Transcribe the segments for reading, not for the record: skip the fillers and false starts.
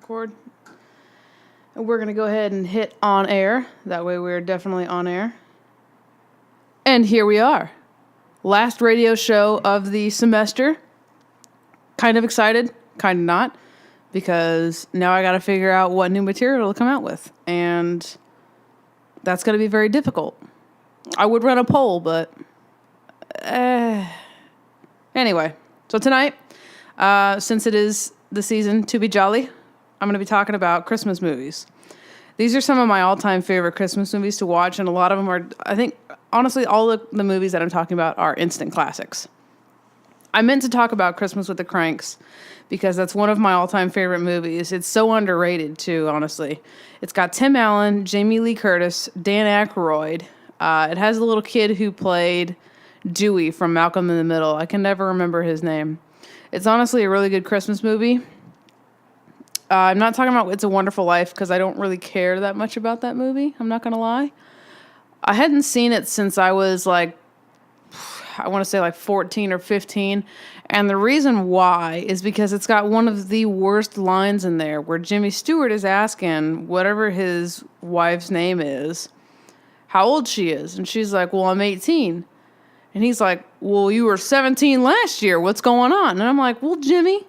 record. And we're going to go ahead and hit on air. That way we're definitely on air. And here we are. Last radio show of the semester. Kind of excited, kind of not. Because now I got to figure out what new material to come out with. And that's going to be very difficult. I would run a poll, but... Anyway, so tonight, since it is the season to be jolly, I'm going to be talking about Christmas movies. These are some of my all-time favorite Christmas movies to watch, and a lot of them are, I think, honestly, all the movies that I'm talking about are instant classics. I meant to talk about Christmas with the Cranks because that's one of my all-time favorite movies. It's so underrated, too, honestly. It's got Tim Allen, Jamie Lee Curtis, Dan Aykroyd. It has a little kid who played Dewey from Malcolm in the Middle. I can never remember his name. It's honestly a really good Christmas movie. I'm not talking about It's a Wonderful Life because I don't really care that much about that movie. I'm not going to lie. I hadn't seen it since I was I want to say 14 or 15. And the reason why is because it's got one of the worst lines in there where Jimmy Stewart is asking whatever his wife's name is, how old she is. And she's like, well, I'm 18. And he's like, well, you were 17 last year. What's going on? And I'm like, well, Jimmy,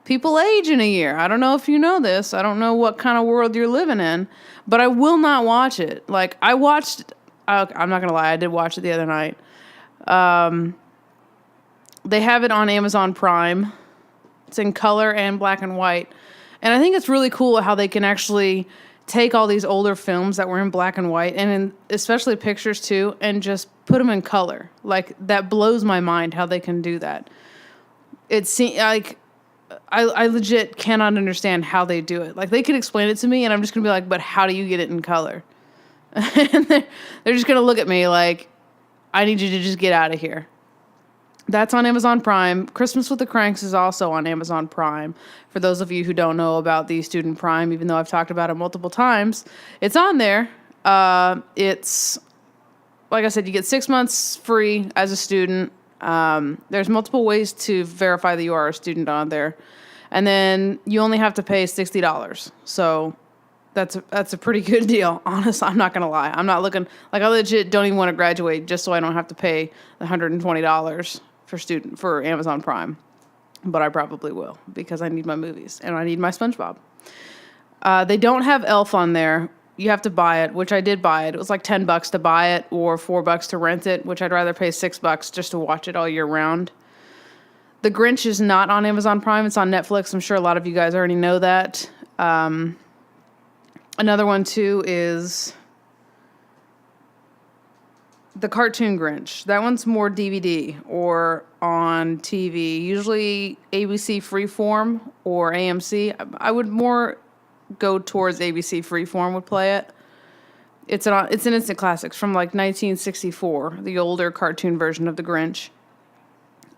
people age in a year. I don't know if you know this. I don't know what kind of world you're living in, but I will not watch it. I watched, I'm not going to lie, I did watch it the other night. They have it on Amazon Prime. It's in color and black and white. And I think it's really cool how they can actually take all these older films that were in black and white, and especially pictures too, and just put them in color. That blows my mind how they can do that. It seems I legit cannot understand how they do it. They could explain it to me, and I'm just gonna be like, but how do you get it in color? And they're just gonna look at me like, I need you to just get out of here. That's on Amazon Prime. Christmas with the Cranks is also on Amazon Prime. For those of you who don't know about the Student Prime, even though I've talked about it multiple times, it's on there. It's, like I said, you get 6 months free as a student. There's multiple ways to verify that you are a student on there. And then you only have to pay $60. So that's a pretty good deal. Honestly, I'm not going to lie. I'm not looking, I legit don't even want to graduate just so I don't have to pay the $120 for Amazon Prime. But I probably will because I need my movies and I need my SpongeBob. They don't have Elf on there. You have to buy it, which I did buy it. It was $10 to buy it or $4 to rent it, which I'd rather pay $6 just to watch it all year round. The Grinch is not on Amazon Prime. It's on Netflix. I'm sure a lot of you guys already know that. Another one, too, is the Cartoon Grinch. That one's more DVD or on TV. Usually ABC Freeform or AMC. I would more go towards ABC Freeform would play it. It's an instant classics from 1964, the older cartoon version of the Grinch.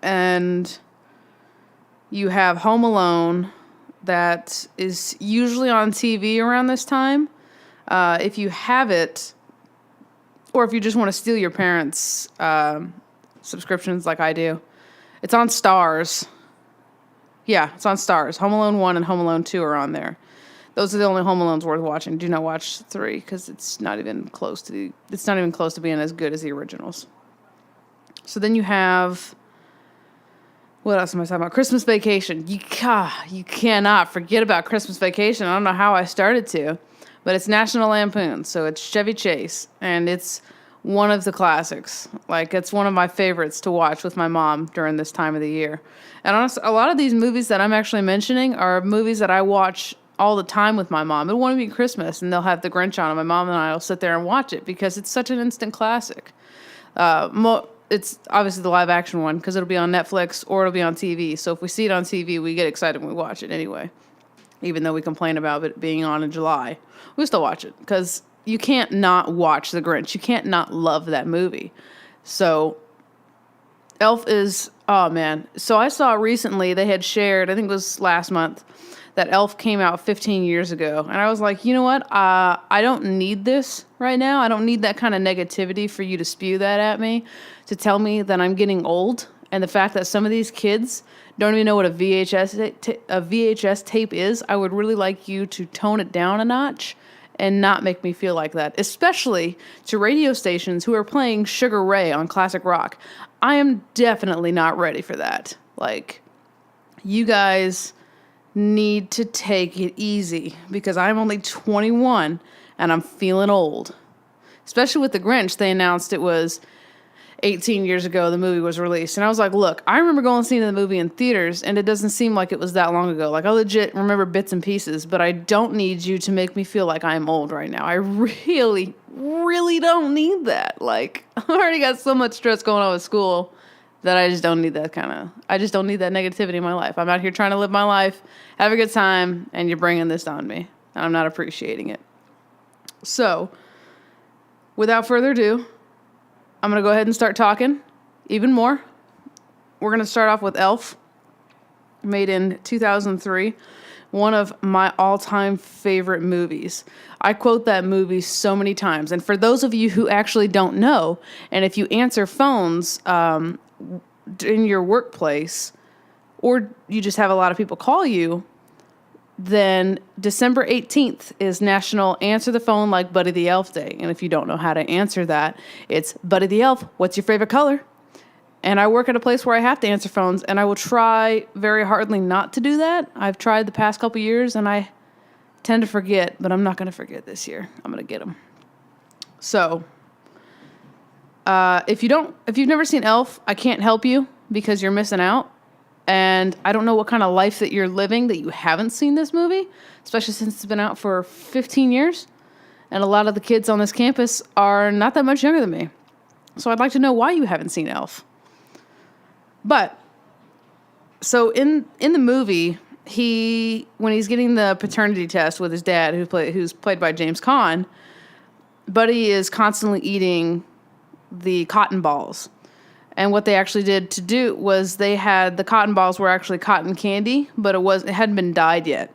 And you have Home Alone that is usually on TV around this time. If you have it, or if you just want to steal your parents' subscriptions like I do, it's on Starz. Yeah, it's on Starz. Home Alone 1 and Home Alone 2 are on there. Those are the only Home Alones worth watching. Do not watch 3 because it's not even close to being as good as the originals. So then you have, what else am I talking about? Christmas Vacation. You cannot forget about Christmas Vacation. I don't know how I started to, but it's National Lampoon. So it's Chevy Chase, and it's one of the classics. It's one of my favorites to watch with my mom during this time of the year. And honestly, a lot of these movies that I'm actually mentioning are movies that I watch all the time with my mom. It'll want to be Christmas, and they'll have The Grinch on, and my mom and I will sit there and watch it because it's such an instant classic. It's obviously the live action one because it'll be on Netflix or it'll be on TV. So if we see it on TV, we get excited when we watch it anyway. Even though we complain about it being on in July, we still watch it because you can't not watch The Grinch. You can't not love that movie. So Elf is, oh man. So I saw recently they had shared, I think it was last month, that Elf came out 15 years ago. And I was like, you know what? I don't need this right now. I don't need that kind of negativity for you to spew that at me, to tell me that I'm getting old And the fact that some of these kids don't even know what a VHS tape is, I would really like you to tone it down a notch and not make me feel like that, especially to radio stations who are playing Sugar Ray on classic rock. I am definitely not ready for that. Like, you guys need to take it easy because I'm only 21 and I'm feeling old. Especially with The Grinch, they announced it was 18 years ago the movie was released. And I was like, look, I remember going and seeing the movie in theaters, and it doesn't seem like it was that long ago. Like, I legit remember bits and pieces, but I don't need you to make me feel like I'm old right now. I really, really don't need that. Like, I already got so much stress going on with school that I just don't need that I just don't need that negativity in my life. I'm out here trying to live my life, have a good time, and you're bringing this on me. And I'm not appreciating it. So, without further ado, I'm going to go ahead and start talking even more. We're going to start off with Elf, made in 2003, one of my all-time favorite movies. I quote that movie so many times. And for those of you who actually don't know, and if you answer phones in your workplace, or you just have a lot of people call you, then December 18th is National Answer the Phone Like Buddy the Elf Day. And if you don't know how to answer that, it's Buddy the Elf, what's your favorite color? And I work at a place where I have to answer phones, and I will try very hardly not to do that. I've tried the past couple years, and I tend to forget, but I'm not going to forget this year. I'm going to get them. So, if you've never seen Elf, I can't help you because you're missing out. And I don't know what kind of life that you're living that you haven't seen this movie, especially since it's been out for 15 years. And a lot of the kids on this campus are not that much younger than me. So I'd like to know why you haven't seen Elf. But, so in the movie, when he's getting the paternity test with his dad, who's played by James Caan, Buddy is constantly eating the cotton balls. And what they actually did to do was the cotton balls were actually cotton candy, but it hadn't been dyed yet.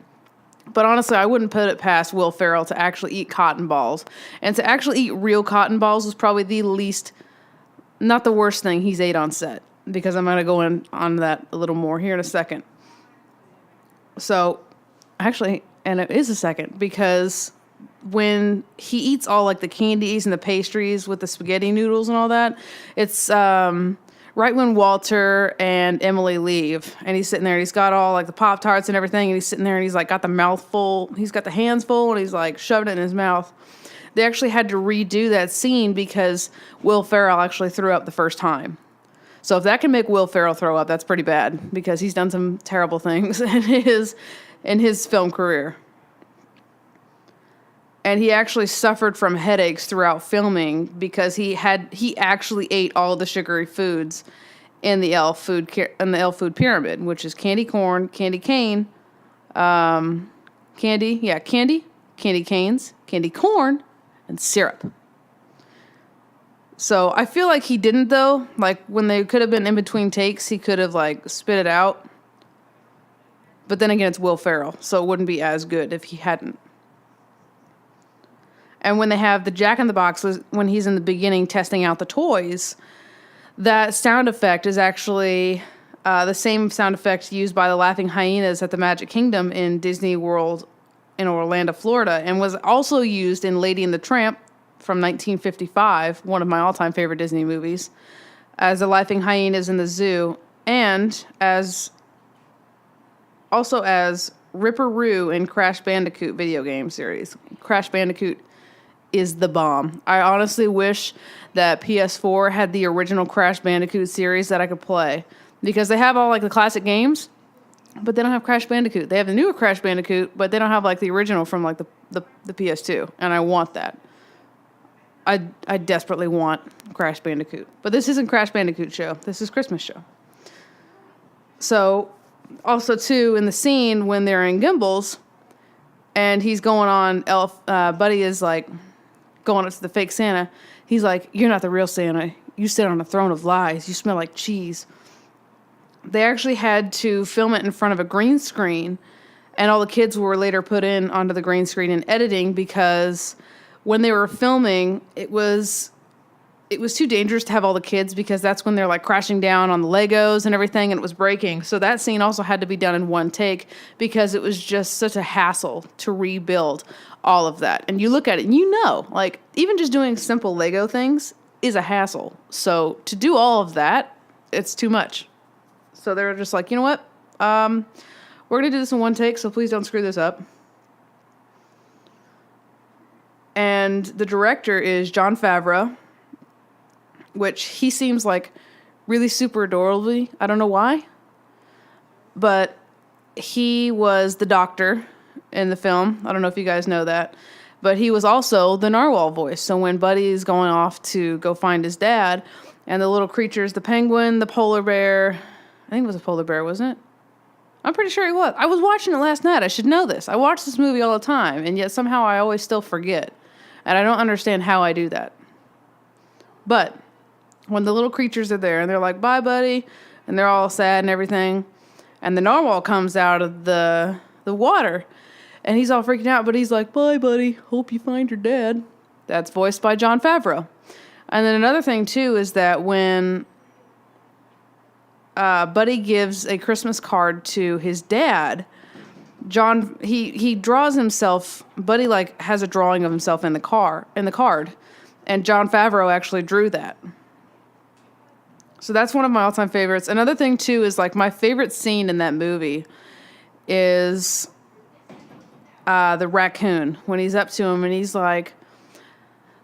But honestly, I wouldn't put it past Will Ferrell to actually eat cotton balls. And to actually eat real cotton balls was probably not the worst thing he's ate on set. Because I'm going to go on that a little more here in a second. So, actually, and it is a second, because when he eats all like the candies and the pastries with the spaghetti noodles and all that, it's right when Walter and Emily leave, and he's sitting there, and he's got all like the Pop-Tarts and everything, and he's sitting there, and he's like got the mouth full, he's got the hands full, and he's like shoving it in his mouth. They actually had to redo that scene because Will Ferrell actually threw up the first time. So if that can make Will Ferrell throw up, that's pretty bad because he's done some terrible things in his film career. And he actually suffered from headaches throughout filming because he actually ate all the sugary foods in the elf food pyramid, which is candy corn, candy cane, candy canes, candy corn, and syrup. So I feel like he didn't, though. Like, when they could have been in between takes, he could have, like, spit it out. But then again, it's Will Ferrell, so it wouldn't be as good if he hadn't. And when they have the Jack in the Box, when he's in the beginning testing out the toys, that sound effect is actually the same sound effect used by the laughing hyenas at the Magic Kingdom in Disney World in Orlando, Florida, and was also used in Lady and the Tramp from 1955, one of my all-time favorite Disney movies, as the laughing hyenas in the zoo, and also as Ripperoo in Crash Bandicoot video game series. Crash Bandicoot is the bomb. I honestly wish that PS4 had the original Crash Bandicoot series that I could play, because they have all like the classic games, but they don't have Crash Bandicoot. They have the newer Crash Bandicoot, but they don't have like the original from like the PS2, and I want that. I desperately want Crash Bandicoot. But this isn't Crash Bandicoot show. This is Christmas show. So, also, too, in the scene when they're in Gimbals, and he's going on, Buddy is, like, going up to the fake Santa. He's like, "You're not the real Santa. You sit on a throne of lies. You smell like cheese." They actually had to film it in front of a green screen, and all the kids were later put in onto the green screen in editing because when they were filming, it was it was too dangerous to have all the kids because that's when they're like crashing down on the Legos and everything and it was breaking. So that scene also had to be done in one take because it was just such a hassle to rebuild all of that. And you look at it and you know, like even just doing simple Lego things is a hassle. So to do all of that, it's too much. So they're just like, you know what? We're going to do this in one take, so please don't screw this up. And the director is Jon Favreau, which he seems like really super adorable. I don't know why. But he was the doctor in the film. I don't know if you guys know that. But he was also the narwhal voice. So when Buddy is going off to go find his dad, and the little creatures, the penguin, the polar bear, I think it was a polar bear, wasn't it? I'm pretty sure he was. I was watching it last night. I should know this. I watch this movie all the time, and yet somehow I always still forget. And I don't understand how I do that. But when the little creatures are there, and they're like, bye, buddy, and they're all sad and everything, and the narwhal comes out of the water, and he's all freaking out, but he's like, bye, buddy, hope you find your dad. That's voiced by Jon Favreau. And then another thing, too, is that when Buddy gives a Christmas card to his dad, John, he draws himself, Buddy, like, has a drawing of himself in the card, and Jon Favreau actually drew that. So that's one of my all-time favorites. Another thing, too, is, like, my favorite scene in that movie is the raccoon. When he's up to him, and he's like,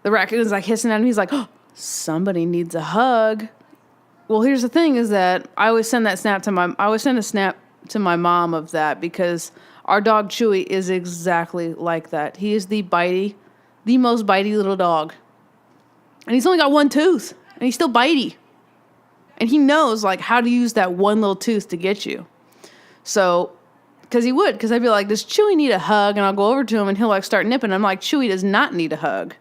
the raccoon's, like, hissing at him. He's like, oh, somebody needs a hug. Well, here's the thing is that I always send a snap to my mom of that because our dog Chewy is exactly like that. He is the most bitey little dog. And he's only got one tooth, and he's still bitey. And he knows, like, how to use that one little tooth to get you. So, because I'd be like, does Chewy need a hug? And I'll go over to him, and he'll, like, start nipping. I'm like, Chewy does not need a hug.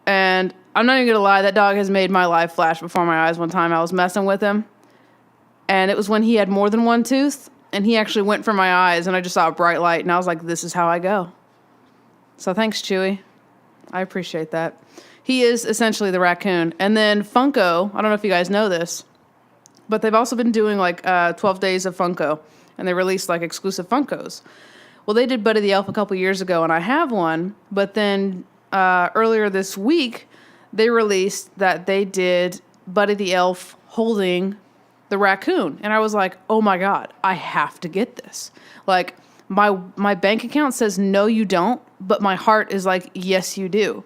And I'm not even going to lie, that dog has made my life flash before my eyes one time. I was messing with him, and it was when he had more than one tooth, and he actually went for my eyes, and I just saw a bright light, and I was like, this is how I go. So thanks, Chewy. I appreciate that. He is essentially the raccoon. And then Funko, I don't know if you guys know this, but they've also been doing, like, 12 days of Funko, and they released, like, exclusive Funkos. Well, they did Buddy the Elf a couple years ago, and I have one, but then earlier this week, they released that they did Buddy the Elf holding the raccoon. And I was like, oh my God, I have to get this. Like, my bank account says, no, you don't. But my heart is like, yes, you do.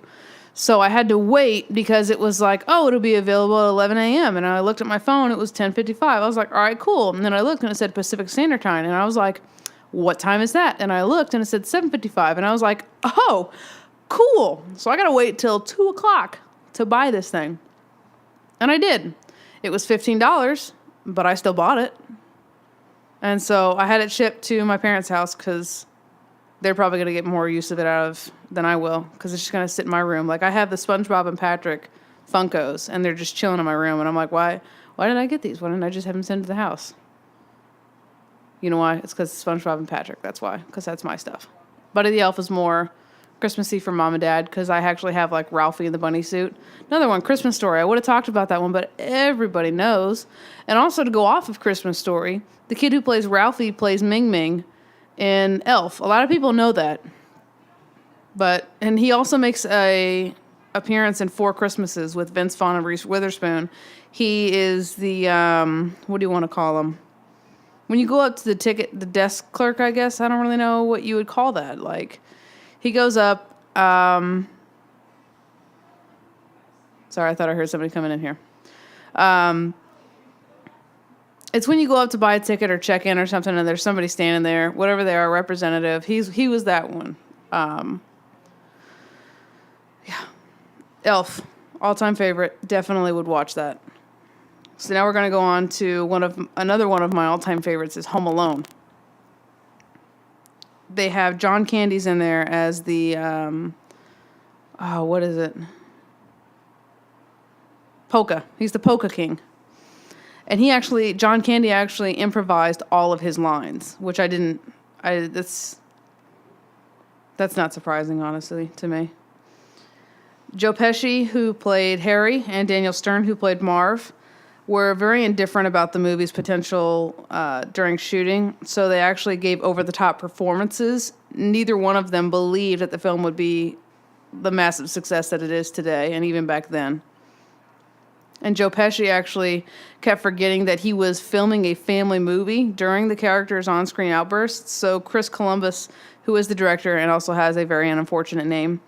So I had to wait because it was like, oh, it'll be available at 11 a.m. And I looked at my phone. It was 10:55. I was like, all right, cool. And then I looked and it said Pacific Standard Time. And I was like, what time is that? And I looked and it said 7:55. And I was like, oh, cool. So I got to wait till 2 o'clock to buy this thing. And I did. It was $15, but I still bought it. And so I had it shipped to my parents' house because they're probably going to get more use of it out of than I will because it's just going to sit in my room. Like, I have the SpongeBob and Patrick Funkos, and they're just chilling in my room. And I'm like, why did I get these? Why didn't I just have them sent to the house? You know why? It's because it's SpongeBob and Patrick. That's why, because that's my stuff. Buddy the Elf is more Christmassy for Mom and Dad because I actually have, like, Ralphie in the bunny suit. Another one, Christmas Story. I would have talked about that one, but everybody knows. And also to go off of Christmas Story, the kid who plays Ralphie plays Ming Ming in Elf. A lot of people know that. And he also makes a appearance in Four Christmases with Vince Vaughn and Reese Witherspoon. He is the, what do you want to call him? When you go up to the desk clerk, I guess. I don't really know what you would call that. Like, he goes up, sorry, I thought I heard somebody coming in here. It's when you go up to buy a ticket or check in or something and there's somebody standing there, whatever they are, representative. He was that one. Yeah. Elf, all-time favorite. Definitely would watch that. So now we're going to go on to another one of my all-time favorites is Home Alone. They have John Candy's in there as the, what is it? Polka. He's the Polka King. And John Candy actually improvised all of his lines, which that's not surprising, honestly, to me. Joe Pesci, who played Harry, and Daniel Stern, who played Marv, were very indifferent about the movie's potential during shooting, so they actually gave over-the-top performances. Neither one of them believed that the film would be the massive success that it is today, and even back then. And Joe Pesci actually kept forgetting that he was filming a family movie during the character's on-screen outbursts. So Chris Columbus, who is the director and also has a very unfortunate name,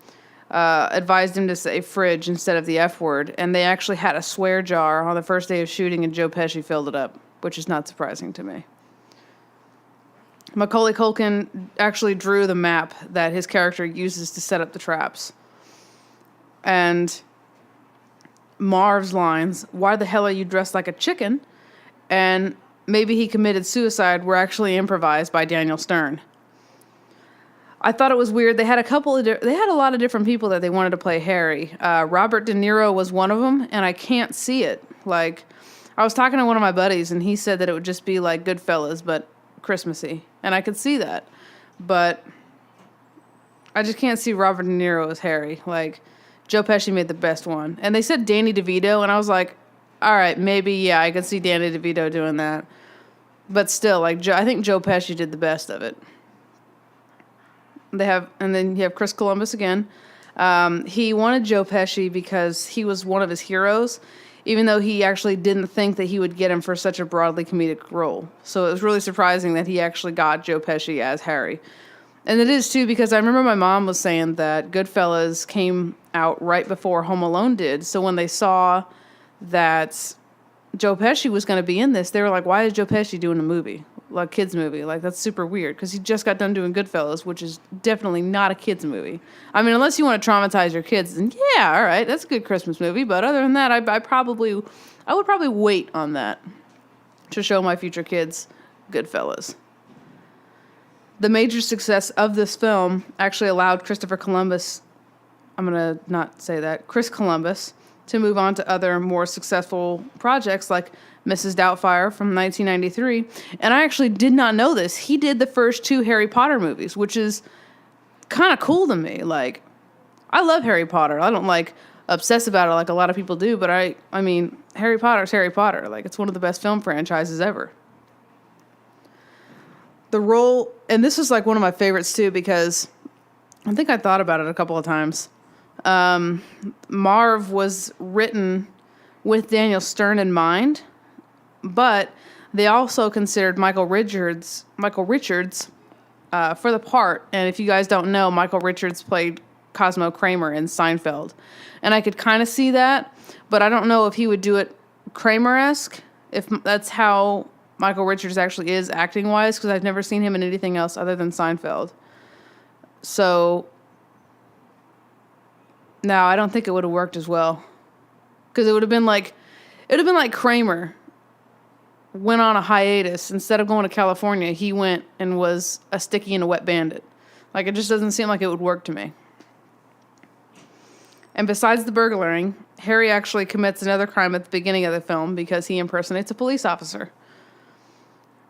advised him to say fridge instead of the F word. And they actually had a swear jar on the first day of shooting, and Joe Pesci filled it up, which is not surprising to me. Macaulay Culkin actually drew the map that his character uses to set up the traps. And Marv's lines, "Why the hell are you dressed like a chicken?" and "Maybe he committed suicide," were actually improvised by Daniel Stern. I thought it was weird. They had a lot of different people that they wanted to play Harry. Robert De Niro was one of them, and I can't see it. Like, I was talking to one of my buddies, and he said that it would just be like Goodfellas, but Christmassy, and I could see that, but I just can't see Robert De Niro as Harry. Like, Joe Pesci made the best one. And they said Danny DeVito, and I was like, all right, maybe, yeah, I could see Danny DeVito doing that. But still, like, I think Joe Pesci did the best of it. And then you have Chris Columbus again. He wanted Joe Pesci because he was one of his heroes, even though he actually didn't think that he would get him for such a broadly comedic role. So it was really surprising that he actually got Joe Pesci as Harry. And it is, too, because I remember my mom was saying that Goodfellas came out right before Home Alone did. So when they saw that Joe Pesci was going to be in this, they were like, why is Joe Pesci doing a movie? Like, kids movie? Like, that's super weird, because he just got done doing Goodfellas, which is definitely not a kids movie. I mean, unless you want to traumatize your kids, then yeah, all right, that's a good Christmas movie. But other than that, I would probably wait on that to show my future kids Goodfellas. The major success of this film actually allowed Chris Columbus, to move on to other more successful projects like Mrs. Doubtfire from 1993. And I actually did not know this. He did the first 2 Harry Potter movies, which is kind of cool to me. Like, I love Harry Potter. I don't obsess about it like a lot of people do, but I mean, Harry Potter's Harry Potter. Like, it's one of the best film franchises ever. The role, and this is like one of my favorites too, because I think I thought about it a couple of times. Marv was written with Daniel Stern in mind, but they also considered Michael Richards for the part. And if you guys don't know, Michael Richards played Cosmo Kramer in Seinfeld. And I could kind of see that, but I don't know if he would do it Kramer-esque, if that's how Michael Richards actually is acting-wise, because I've never seen him in anything else other than Seinfeld. So, no, I don't think it would have worked as well. Because it would have been like Kramer went on a hiatus. Instead of going to California, he went and was a sticky and a wet bandit. Like, it just doesn't seem like it would work to me. And besides the burglaring, Harry actually commits another crime at the beginning of the film because he impersonates a police officer.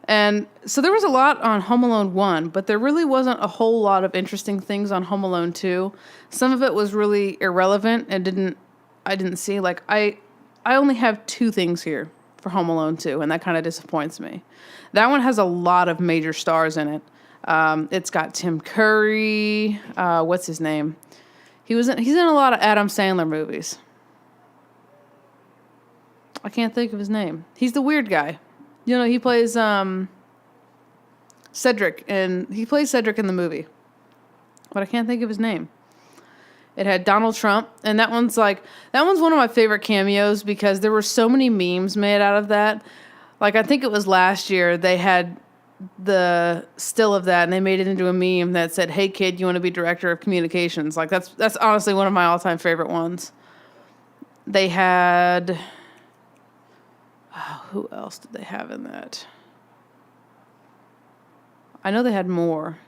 And so there was a lot on Home Alone 1, but there really wasn't a whole lot of interesting things on Home Alone 2. Some of it was really irrelevant and I didn't see. Like, I only have 2 things here for Home Alone 2, and that kind of disappoints me. That one has a lot of major stars in it. It's got Tim Curry. What's his name? He's in a lot of Adam Sandler movies. I can't think of his name. He's the weird guy. You know, he plays Cedric, and he plays Cedric in the movie. But I can't think of his name. It had Donald Trump, and that one's one of my favorite cameos because there were so many memes made out of that. Like, I think it was last year, they had the still of that, and they made it into a meme that said, "Hey kid, you want to be director of communications?" Like, that's honestly one of my all-time favorite ones. They had... Oh, who else did they have in that? I know they had more.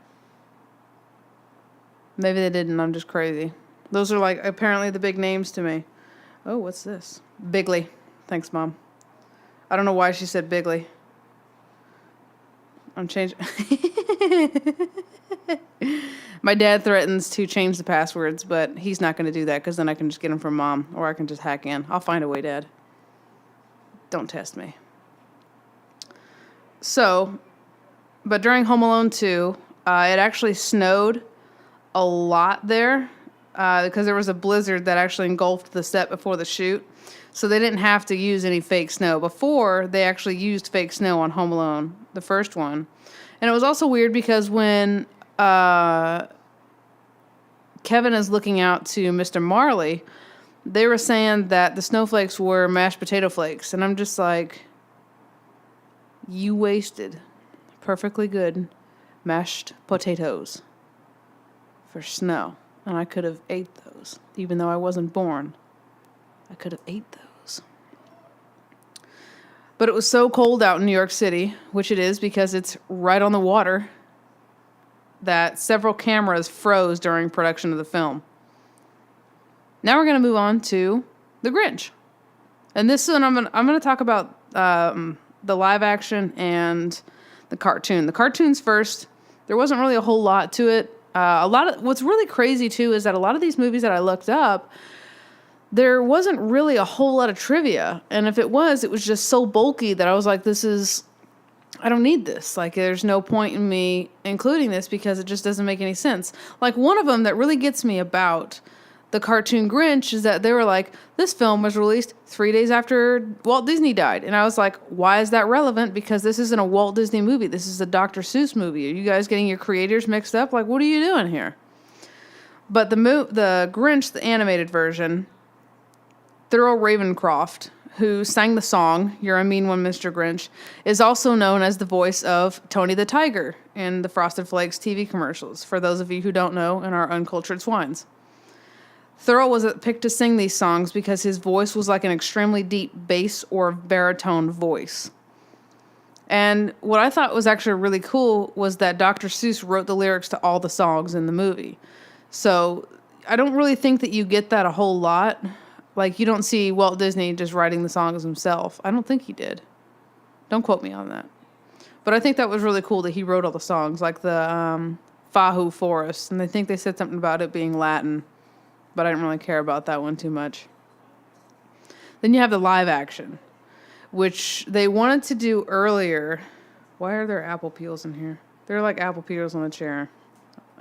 Maybe they didn't. I'm just crazy. Those are like apparently the big names to me. Oh, what's this? Bigley. Thanks, Mom. I don't know why she said Bigley. I'm changing. My dad threatens to change the passwords, but he's not going to do that because then I can just get them from Mom, or I can just hack in. I'll find a way, Dad. Don't test me. So, but during Home Alone 2, it actually snowed a lot there because there was a blizzard that actually engulfed the set before the shoot. So they didn't have to use any fake snow. Before, they actually used fake snow on Home Alone, the first one. And it was also weird because when Kevin is looking out to Mr. Marley, they were saying that the snowflakes were mashed potato flakes. And I'm just like, you wasted perfectly good mashed potatoes for snow. And I could have ate those. Even though I wasn't born, I could have ate those. But it was so cold out in New York City, which it is because it's right on the water, that several cameras froze during production of the film. Now we're going to move on to The Grinch. And this one I'm going to talk about the live action and the cartoon. The cartoon's first. There wasn't really a whole lot to it. What's really crazy too is that a lot of these movies that I looked up, there wasn't really a whole lot of trivia. And if it was just so bulky that I was like, I don't need this. Like, there's no point in me including this because it just doesn't make any sense. Like, one of them that really gets me about the cartoon Grinch is that they were like, this film was released 3 days after Walt Disney died. And I was like, why is that relevant? Because this isn't a Walt Disney movie. This is a Dr. Seuss movie. Are you guys getting your creators mixed up? Like, what are you doing here? But the Grinch, the animated version, Thurl Ravencroft, who sang the song, You're a Mean One, Mr. Grinch, is also known as the voice of Tony the Tiger in the Frosted Flakes TV commercials, for those of you who don't know and are uncultured swines. Thurl was picked to sing these songs because his voice was like an extremely deep bass or baritone voice. And what I thought was actually really cool was that Dr. Seuss wrote the lyrics to all the songs in the movie. So I don't really think that you get that a whole lot. Like, you don't see Walt Disney just writing the songs himself. I don't think he did. Don't quote me on that. But I think that was really cool that he wrote all the songs, like the Fahu Forest. And I think they said something about it being Latin. But I didn't really care about that one too much. Then you have the live action, which they wanted to do earlier. Why are there apple peels in here? They're like apple peels on a chair.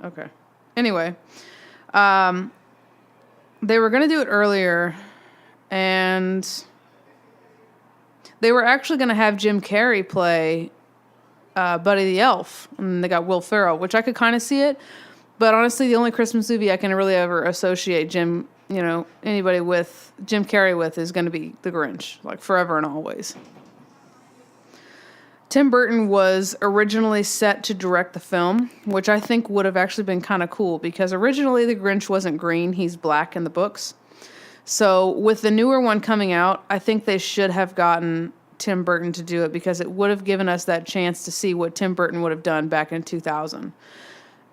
Okay. Anyway, they were going to do it earlier, and they were actually going to have Jim Carrey play Buddy the Elf, and they got Will Ferrell, which I could kind of see it. But honestly, the only Christmas movie I can really ever associate anybody with Jim Carrey with is going to be The Grinch, like forever and always. Tim Burton was originally set to direct the film, which I think would have actually been kind of cool because originally The Grinch wasn't green, he's black in the books. So with the newer one coming out, I think they should have gotten Tim Burton to do it because it would have given us that chance to see what Tim Burton would have done back in 2000.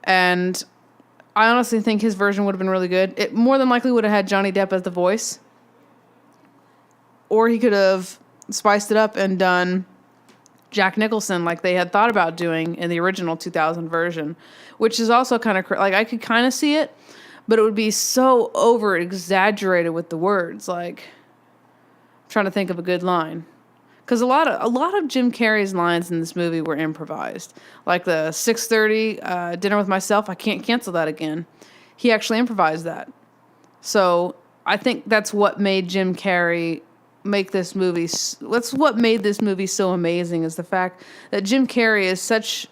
And I honestly think his version would have been really good. It more than likely would have had Johnny Depp as the voice. Or he could have spiced it up and done Jack Nicholson like they had thought about doing in the original 2000 version. Which is also kind of... Like, I could kind of see it, but it would be so over-exaggerated with the words. Like, I'm trying to think of a good line. Because a lot of Jim Carrey's lines in this movie were improvised. Like the 6:30 dinner with myself, I can't cancel that again. He actually improvised that. So I think that's what made Jim Carrey make this movie. That's what made this movie so amazing is the fact that Jim Carrey is such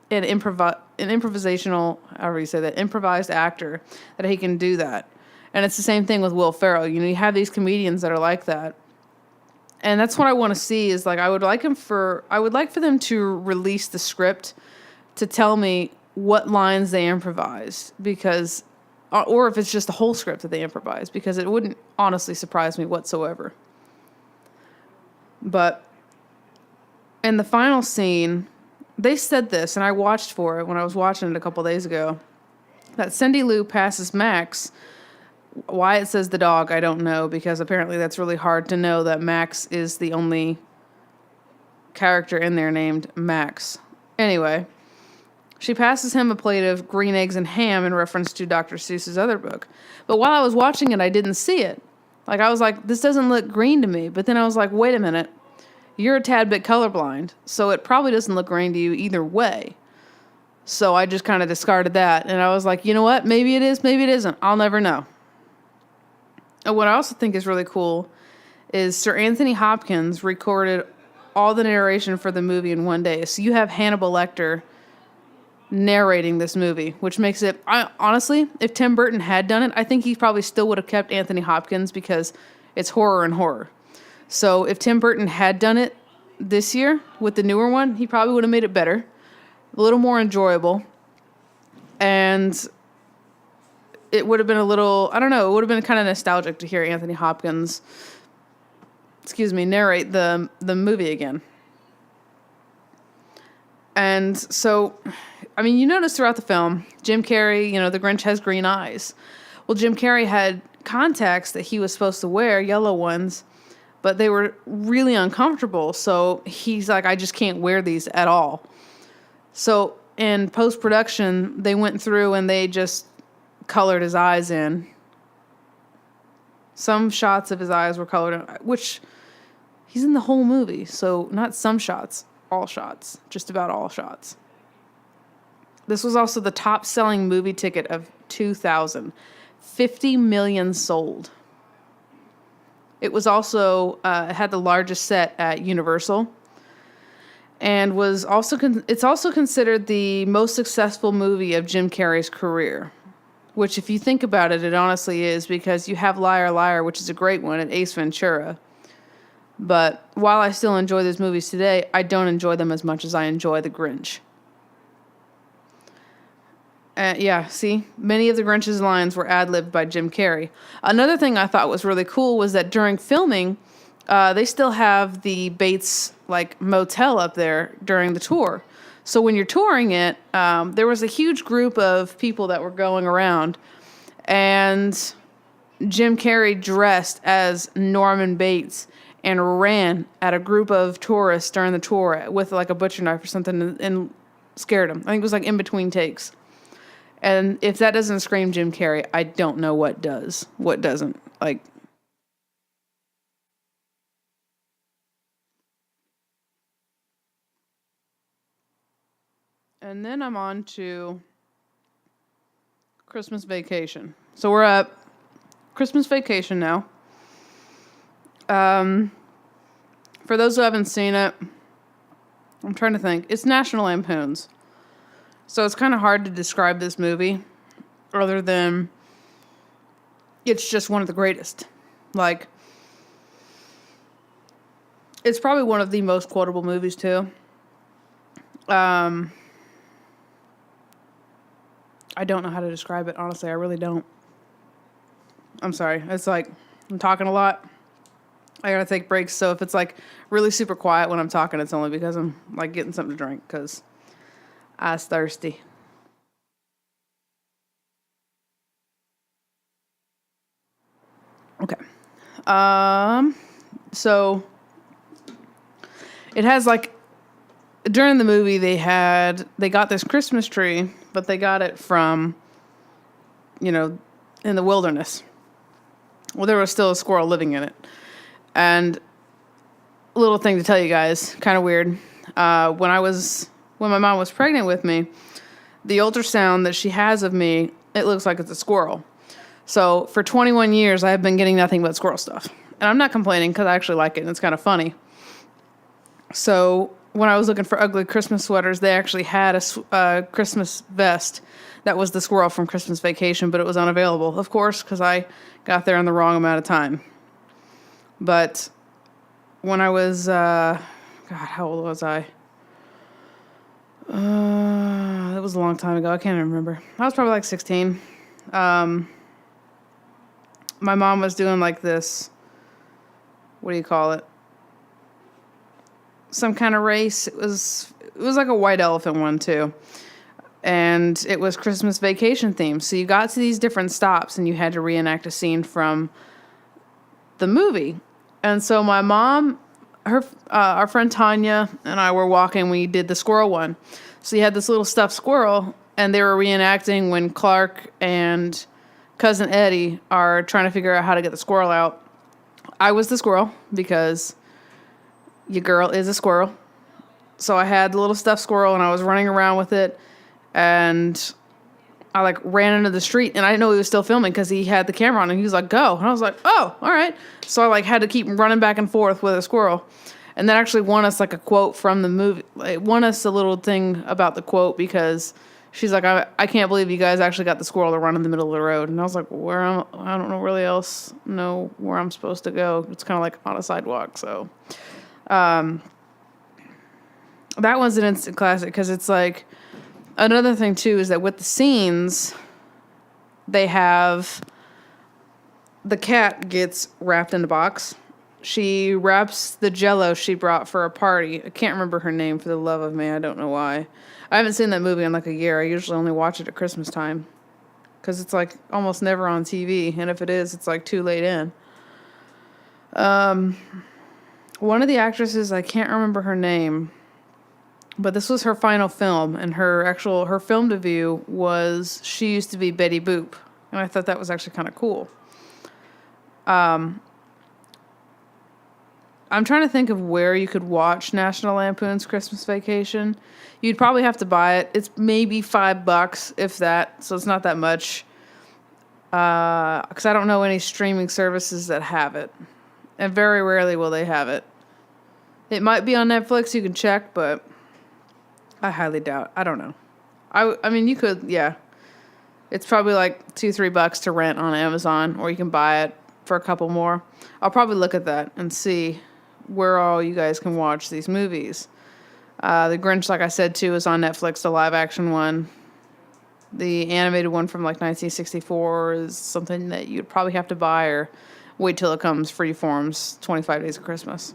an improvisational, however you say that, improvised actor that he can do that. And it's the same thing with Will Ferrell. You have these comedians that are like that. And that's what I want to see is like I would like for them to release the script to tell me what lines they improvised because or if it's just the whole script that they improvised because it wouldn't honestly surprise me whatsoever. But in the final scene, they said this and I watched for it when I was watching it a couple days ago that Cindy Lou passes Max. Why it says the dog, I don't know, because apparently that's really hard to know that Max is the only character in there named Max. Anyway, She passes him a plate of green eggs and ham in reference to Dr. Seuss's other book. But while I was watching it, I didn't see it. Like, I was like, this doesn't look green to me. But then I was like, wait a minute. You're a tad bit colorblind, so it probably doesn't look green to you either way. So I just kind of discarded that. And I was like, you know what? Maybe it is, maybe it isn't. I'll never know. And what I also think is really cool is Sir Anthony Hopkins recorded all the narration for the movie in one day. So you have Hannibal Lecter narrating this movie, which makes it, honestly, if Tim Burton had done it, I think he probably still would have kept Anthony Hopkins because it's horror and horror. So if Tim Burton had done it this year with the newer one, he probably would have made it better, a little more enjoyable, and it would have been a little, I don't know, it would have been kind of nostalgic to hear Anthony Hopkins, narrate the movie again. And so, I mean, you notice throughout the film, Jim Carrey, the Grinch has green eyes. Well, Jim Carrey had contacts that he was supposed to wear, yellow ones, but they were really uncomfortable. So he's like, I just can't wear these at all. So in post-production, they went through and they just colored his eyes in. Some shots of his eyes were colored in, which he's in the whole movie. So not some shots, all shots, just about all shots. This was also the top-selling movie ticket of 2000. 50 million sold. It was also had the largest set at Universal, and was also it's also considered the most successful movie of Jim Carrey's career. Which, if you think about it, it honestly is, because you have Liar Liar, which is a great one, and Ace Ventura. But while I still enjoy these movies today, I don't enjoy them as much as I enjoy The Grinch. Yeah, see, many of the Grinch's lines were ad-libbed by Jim Carrey. Another thing I thought was really cool was that during filming, they still have the Bates motel up there during the tour. So when you're touring it, there was a huge group of people that were going around, and Jim Carrey dressed as Norman Bates and ran at a group of tourists during the tour with a butcher knife or something and scared them. I think it was in between takes. And if that doesn't scream Jim Carrey, I don't know what does. What doesn't. And then I'm on to Christmas Vacation. So we're at Christmas Vacation now. For those who haven't seen it, I'm trying to think. It's National Lampoon's. So it's kind of hard to describe this movie other than it's just one of the greatest. It's probably one of the most quotable movies too. I don't know how to describe it, honestly. I really don't. I'm sorry. It's I'm talking a lot. I gotta take breaks. So if it's really super quiet when I'm talking, it's only because I'm getting something to drink, because I was thirsty. Okay. So it has during the movie they got this Christmas tree, but they got it from, in the wilderness. Well, there was still a squirrel living in it. And a little thing to tell you guys, kind of weird. When my mom was pregnant with me, the ultrasound that she has of me, it looks like it's a squirrel. So for 21 years, I have been getting nothing but squirrel stuff. And I'm not complaining because I actually like it and it's kind of funny. So when I was looking for ugly Christmas sweaters, they actually had a Christmas vest that was the squirrel from Christmas Vacation, but it was unavailable, of course, because I got there in the wrong amount of time. But when I was, how old was I? That was a long time ago. I can't even remember. I was probably 16. My mom was doing this, what do you call it? Some kind of race. It was a white elephant one too. And it was Christmas Vacation themed. So you got to these different stops and you had to reenact a scene from the movie. And so my mom, our friend Tanya and I were walking. We did the squirrel one. So you had this little stuffed squirrel, and they were reenacting when Clark and Cousin Eddie are trying to figure out how to get the squirrel out. I was the squirrel because your girl is a squirrel. So I had the little stuffed squirrel, and I was running around with it, and I like ran into the street, and I didn't know he was still filming because he had the camera on, and he was like, "Go!" And I was like, "Oh, all right." So I like had to keep running back and forth with a squirrel, and that actually won us like a quote from the movie. It won us a little thing about the quote because she's like, "I can't believe you guys actually got the squirrel to run in the middle of the road." And I was like, I don't know really else know where I'm supposed to go. It's kind of like on a sidewalk, so. That one's an instant classic because it's like another thing too is that with the scenes they have the cat gets wrapped in a box. She wraps the Jell-O she brought for a party. I can't remember her name for the love of me. I don't know why. I haven't seen that movie in like a year. I usually only watch it at Christmas time because it's like almost never on TV, and if it is, it's like too late in. One of the actresses, I can't remember her name, but this was her final film, and her film debut was she used to be Betty Boop, and I thought that was actually kind of cool. I'm trying to think of where you could watch National Lampoon's Christmas Vacation. You'd probably have to buy it. It's maybe $5, if that, so it's not that much. Because I don't know any streaming services that have it, and very rarely will they have it. It might be on Netflix. You can check, but I highly doubt. I don't know. I mean, you could, yeah. It's probably like $2-3 to rent on Amazon, or you can buy it for a couple more. I'll probably look at that and see where all you guys can watch these movies. The Grinch, like I said, too, is on Netflix, the live action one. The animated one from like 1964 is something that you'd probably have to buy or wait till it comes freeforms 25 Days of Christmas.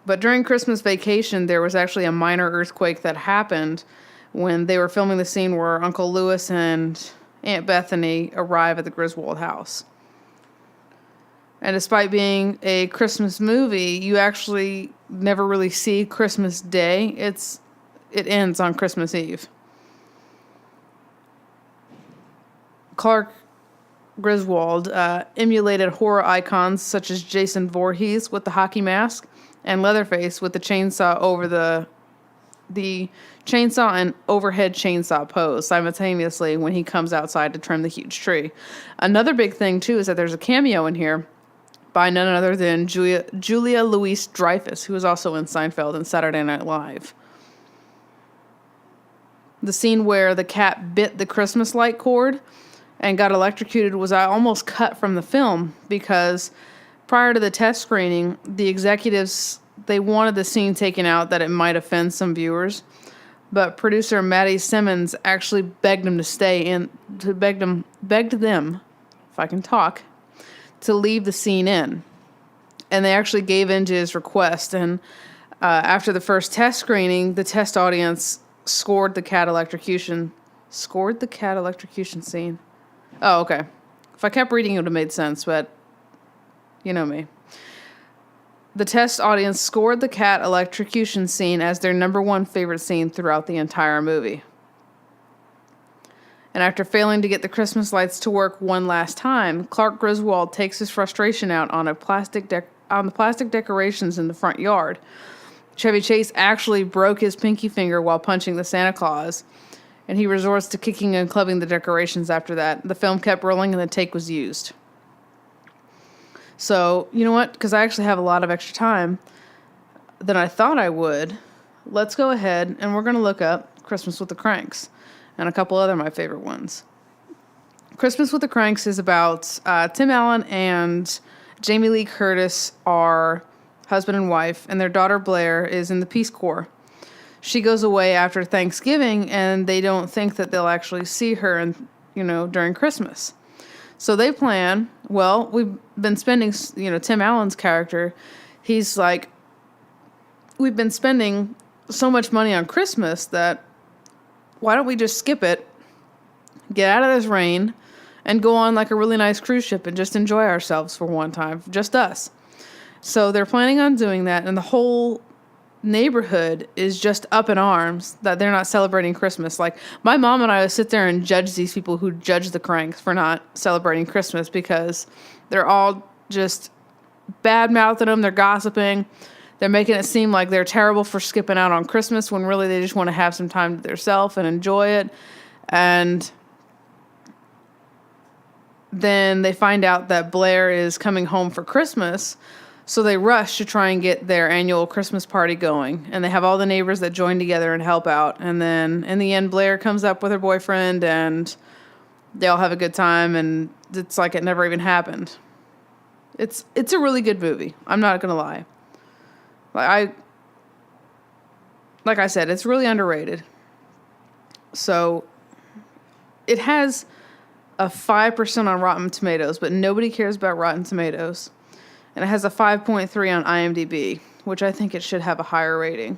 But during Christmas Vacation, there was actually a minor earthquake that happened when they were filming the scene where Uncle Lewis and Aunt Bethany arrive at the Griswold house. And despite being a Christmas movie, you actually never really see Christmas Day. It ends on Christmas Eve. Clark Griswold emulated horror icons such as Jason Voorhees with the hockey mask and Leatherface with the chainsaw over the chainsaw and overhead chainsaw pose simultaneously when he comes outside to trim the huge tree. Another big thing, too, is that there's a cameo in here by none other than Julia Louis-Dreyfus, who was also in Seinfeld and Saturday Night Live. The scene where the cat bit the Christmas light cord and got electrocuted was almost cut from the film because prior to the test screening, the executives, they wanted the scene taken out that it might offend some viewers. But producer Maddie Simmons actually begged them to stay in, begged them, if I can talk, to leave the scene in. And they actually gave in to his request. And after the first test screening, the test audience scored the cat electrocution scene. Oh, okay. If I kept reading, it would have made sense, but you know me. The test audience scored the cat electrocution scene as their number one favorite scene throughout the entire movie. And after failing to get the Christmas lights to work one last time, Clark Griswold takes his frustration out on the plastic decorations in the front yard. Chevy Chase actually broke his pinky finger while punching the Santa Claus, and he resorts to kicking and clubbing the decorations after that. The film kept rolling and the take was used. So, you know what? Because I actually have a lot of extra time than I thought I would, let's go ahead and we're going to look up Christmas with the Cranks and a couple other my favorite ones. Christmas with the Cranks is about Tim Allen and Jamie Lee Curtis are husband and wife, and their daughter Blair is in the Peace Corps. She goes away after Thanksgiving, and they don't think that they'll actually see her, during Christmas. So they plan, well, we've been spending, Tim Allen's character, he's like, we've been spending so much money on Christmas that why don't we just skip it, get out of this rain, and go on like a really nice cruise ship and just enjoy ourselves for one time, just us. So they're planning on doing that, and the whole neighborhood is just up in arms that they're not celebrating Christmas. Like, my mom and I would sit there and judge these people who judge the Cranks for not celebrating Christmas because they're all just bad mouthing them. They're gossiping. They're making it seem like they're terrible for skipping out on Christmas when really they just want to have some time to themselves and enjoy it. And then they find out that Blair is coming home for Christmas. So they rush to try and get their annual Christmas party going. And they have all the neighbors that join together and help out. And then in the end, Blair comes up with her boyfriend and they all have a good time. And it's like it never even happened. It's a really good movie. I'm not going to lie. Like I said, it's really underrated. So it has a 5% on Rotten Tomatoes, but nobody cares about Rotten Tomatoes. And it has a 5.3 on IMDb, which I think it should have a higher rating.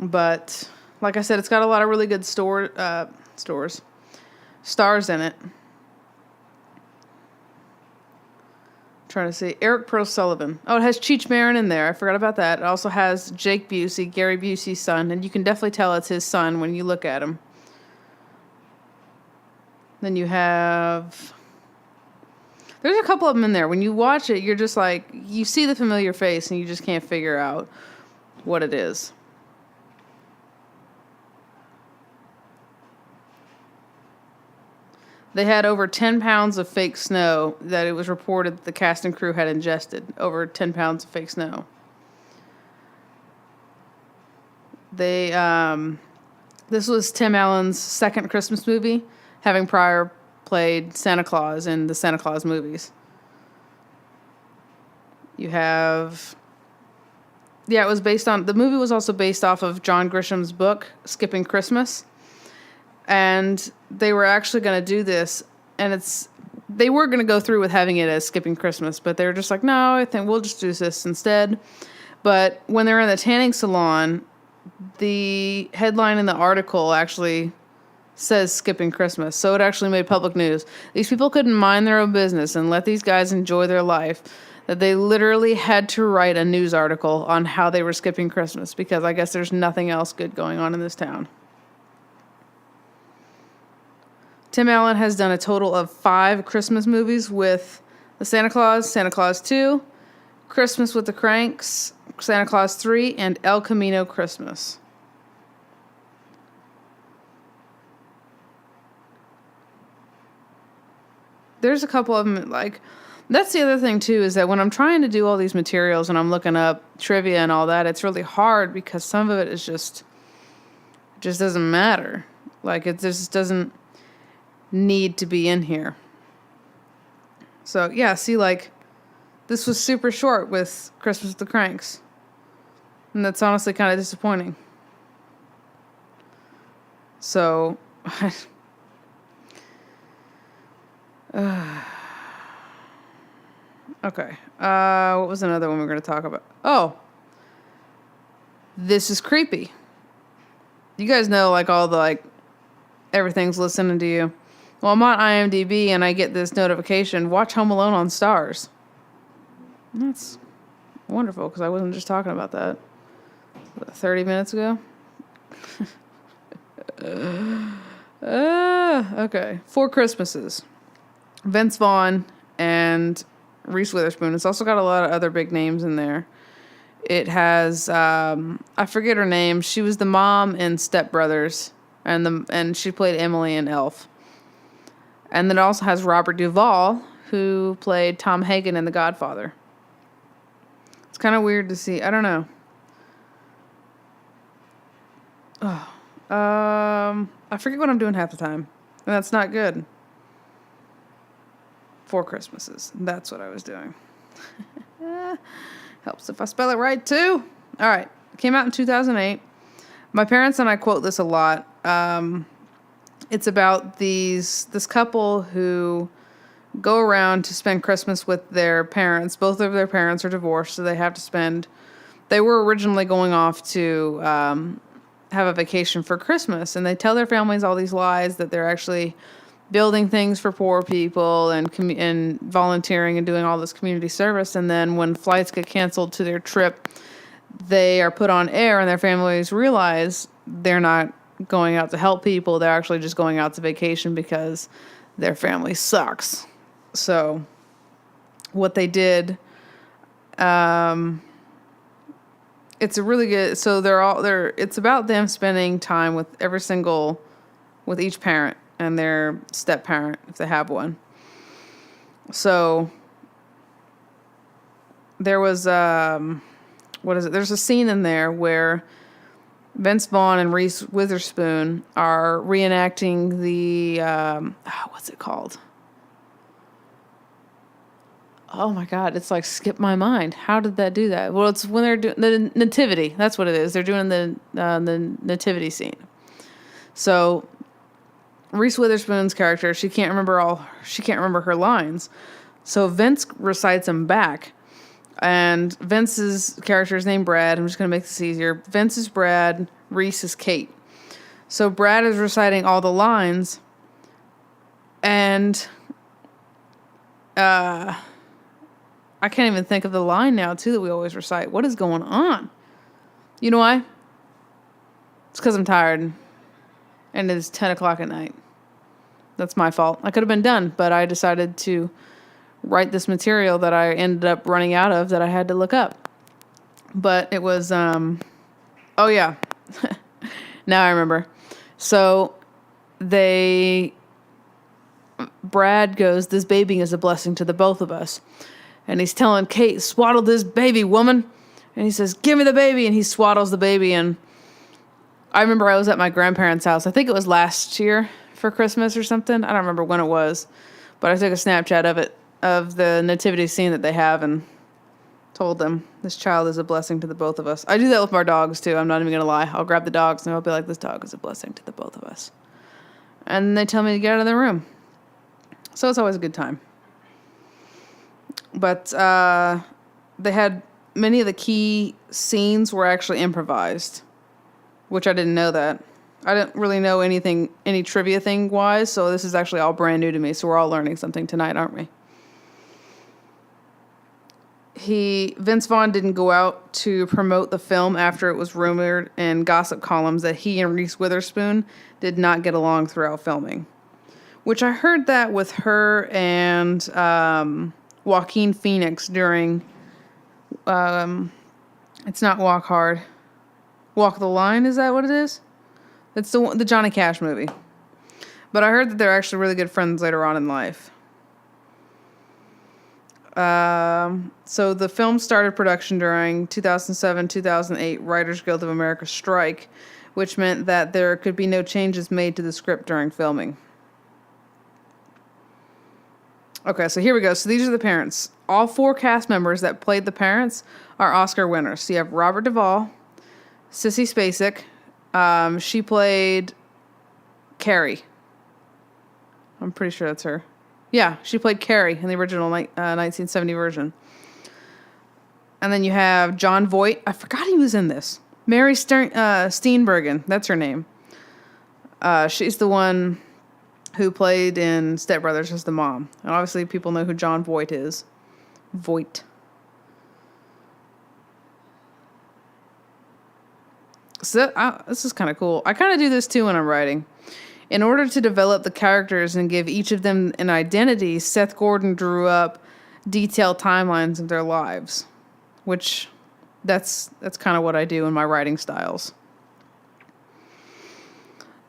But like I said, it's got a lot of really good stars in it. Trying to see. Eric Pearl Sullivan. Oh, it has Cheech Marin in there. I forgot about that. It also has Jake Busey, Gary Busey's son, and you can definitely tell it's his son when you look at him. Then you have... There's a couple of them in there. When you watch it, you're just like, you see the familiar face and you just can't figure out what it is. They had over 10 pounds of fake snow that it was reported that the cast and crew had ingested. Over 10 pounds of fake snow. This was Tim Allen's second Christmas movie, having prior played Santa Claus in the Santa Claus movies. You have... Yeah, it was based on... The movie was also based off of John Grisham's book, Skipping Christmas. And they were actually going to do this, and they were going to go through with having it as Skipping Christmas, but they were just like, no, I think we'll just do this instead. But when they were in the tanning salon, the headline in the article actually says Skipping Christmas, so it actually made public news. These people couldn't mind their own business and let these guys enjoy their life, that they literally had to write a news article on how they were skipping Christmas, because I guess there's nothing else good going on in this town. Tim Allen has done a total of 5 Christmas movies with the Santa Claus 2, Christmas with the Cranks, Santa Claus 3, and El Camino Christmas. There's a couple of them, like, that's the other thing too, is that when I'm trying to do all these materials and I'm looking up trivia and all that, it's really hard because some of it is just doesn't matter. Like, it just doesn't need to be in here. So yeah, see, like, this was super short with Christmas with the Cranks, and that's honestly kind of disappointing. So okay, what was another one we were going to talk about? Oh, This Is Creepy. You guys know, like, all the, like, everything's listening to you. Well, I'm on IMDb and I get this notification, watch Home Alone on Stars. That's wonderful, because I wasn't just talking about that 30 minutes ago. Okay. 4 Christmases. Vince Vaughn and Reese Witherspoon. It's also got a lot of other big names in there. It has, I forget her name. She was the mom in Step Brothers, and she played Emily in Elf. And then it also has Robert Duvall, who played Tom Hagen in The Godfather. It's kind of weird to see. I don't know. I forget what I'm doing half the time. And that's not good. 4 Christmases. That's what I was doing. Helps if I spell it right, too. All right. It came out in 2008. My parents and I quote this a lot. It's about this couple who go around to spend Christmas with their parents. Both of their parents are divorced, so they were originally going off to have a vacation for Christmas, and they tell their families all these lies that they're actually building things for poor people and volunteering and doing all this community service. And then when flights get canceled to their trip, they are put on air and their families realize they're not going out to help people. They're actually just going out to vacation because their family sucks. So what they did, it's a really good, so it's about them spending time with with each parent and their step parent if they have one. So there was, there's a scene in there where Vince Vaughn and Reese Witherspoon are reenacting the, what's it called? Oh my God, it's like skipped my mind. How did that do that? Well, it's when they're doing the nativity. That's what it is. They're doing the nativity scene. So Reese Witherspoon's character, she can't remember her lines. So Vince recites them back. And Vince's character is named Brad. I'm just going to make this easier. Vince is Brad, Reese is Kate. So Brad is reciting all the lines. And I can't even think of the line now, too, that we always recite. What is going on? You know why? It's because I'm tired. And it's 10 o'clock at night. That's my fault. I could have been done, but I decided to write this material that I ended up running out of that I had to look up. But it was, oh yeah. Now I remember. So Brad goes, "This baby is a blessing to the both of us." And he's telling Kate, "Swaddle this baby, woman." And he says, "Give me the baby." And he swaddles the baby. And I remember I was at my grandparents' house. I think it was last year for Christmas or something. I don't remember when it was. But I took a Snapchat of it, of the nativity scene that they have, and told them, "This child is a blessing to the both of us." I do that with my dogs, too. I'm not even going to lie. I'll grab the dogs, and I'll be like, "This dog is a blessing to the both of us." And they tell me to get out of the room. So it's always a good time. But they had many of the key scenes were actually improvised, which I didn't know that. I didn't really know any trivia thing wise, so this is actually all brand new to me. So we're all learning something tonight, aren't we? Vince Vaughn didn't go out to promote the film after it was rumored in gossip columns that he and Reese Witherspoon did not get along throughout filming. Which I heard that with her and Joaquin Phoenix during, it's not Walk Hard, Walk the Line, is that what it is? It's the Johnny Cash movie. But I heard that they're actually really good friends later on in life. So the film started production during 2007-2008 Writers Guild of America strike, which meant that there could be no changes made to the script during filming. Okay, so here we go. So these are the parents. All 4 cast members that played the parents are Oscar winners. So you have Robert Duvall, Sissy Spacek. She played Carrie. I'm pretty sure that's her. Yeah, she played Carrie in the original 1970 version. And then you have Jon Voight. I forgot he was in this. Mary Steenburgen. That's her name. She's the one who played in Step Brothers as the mom. And obviously people know who Jon Voight is. Voight. So this is kind of cool. I kind of do this too when I'm writing. In order to develop the characters and give each of them an identity, Seth Gordon drew up detailed timelines of their lives. Which, that's kind of what I do in my writing styles.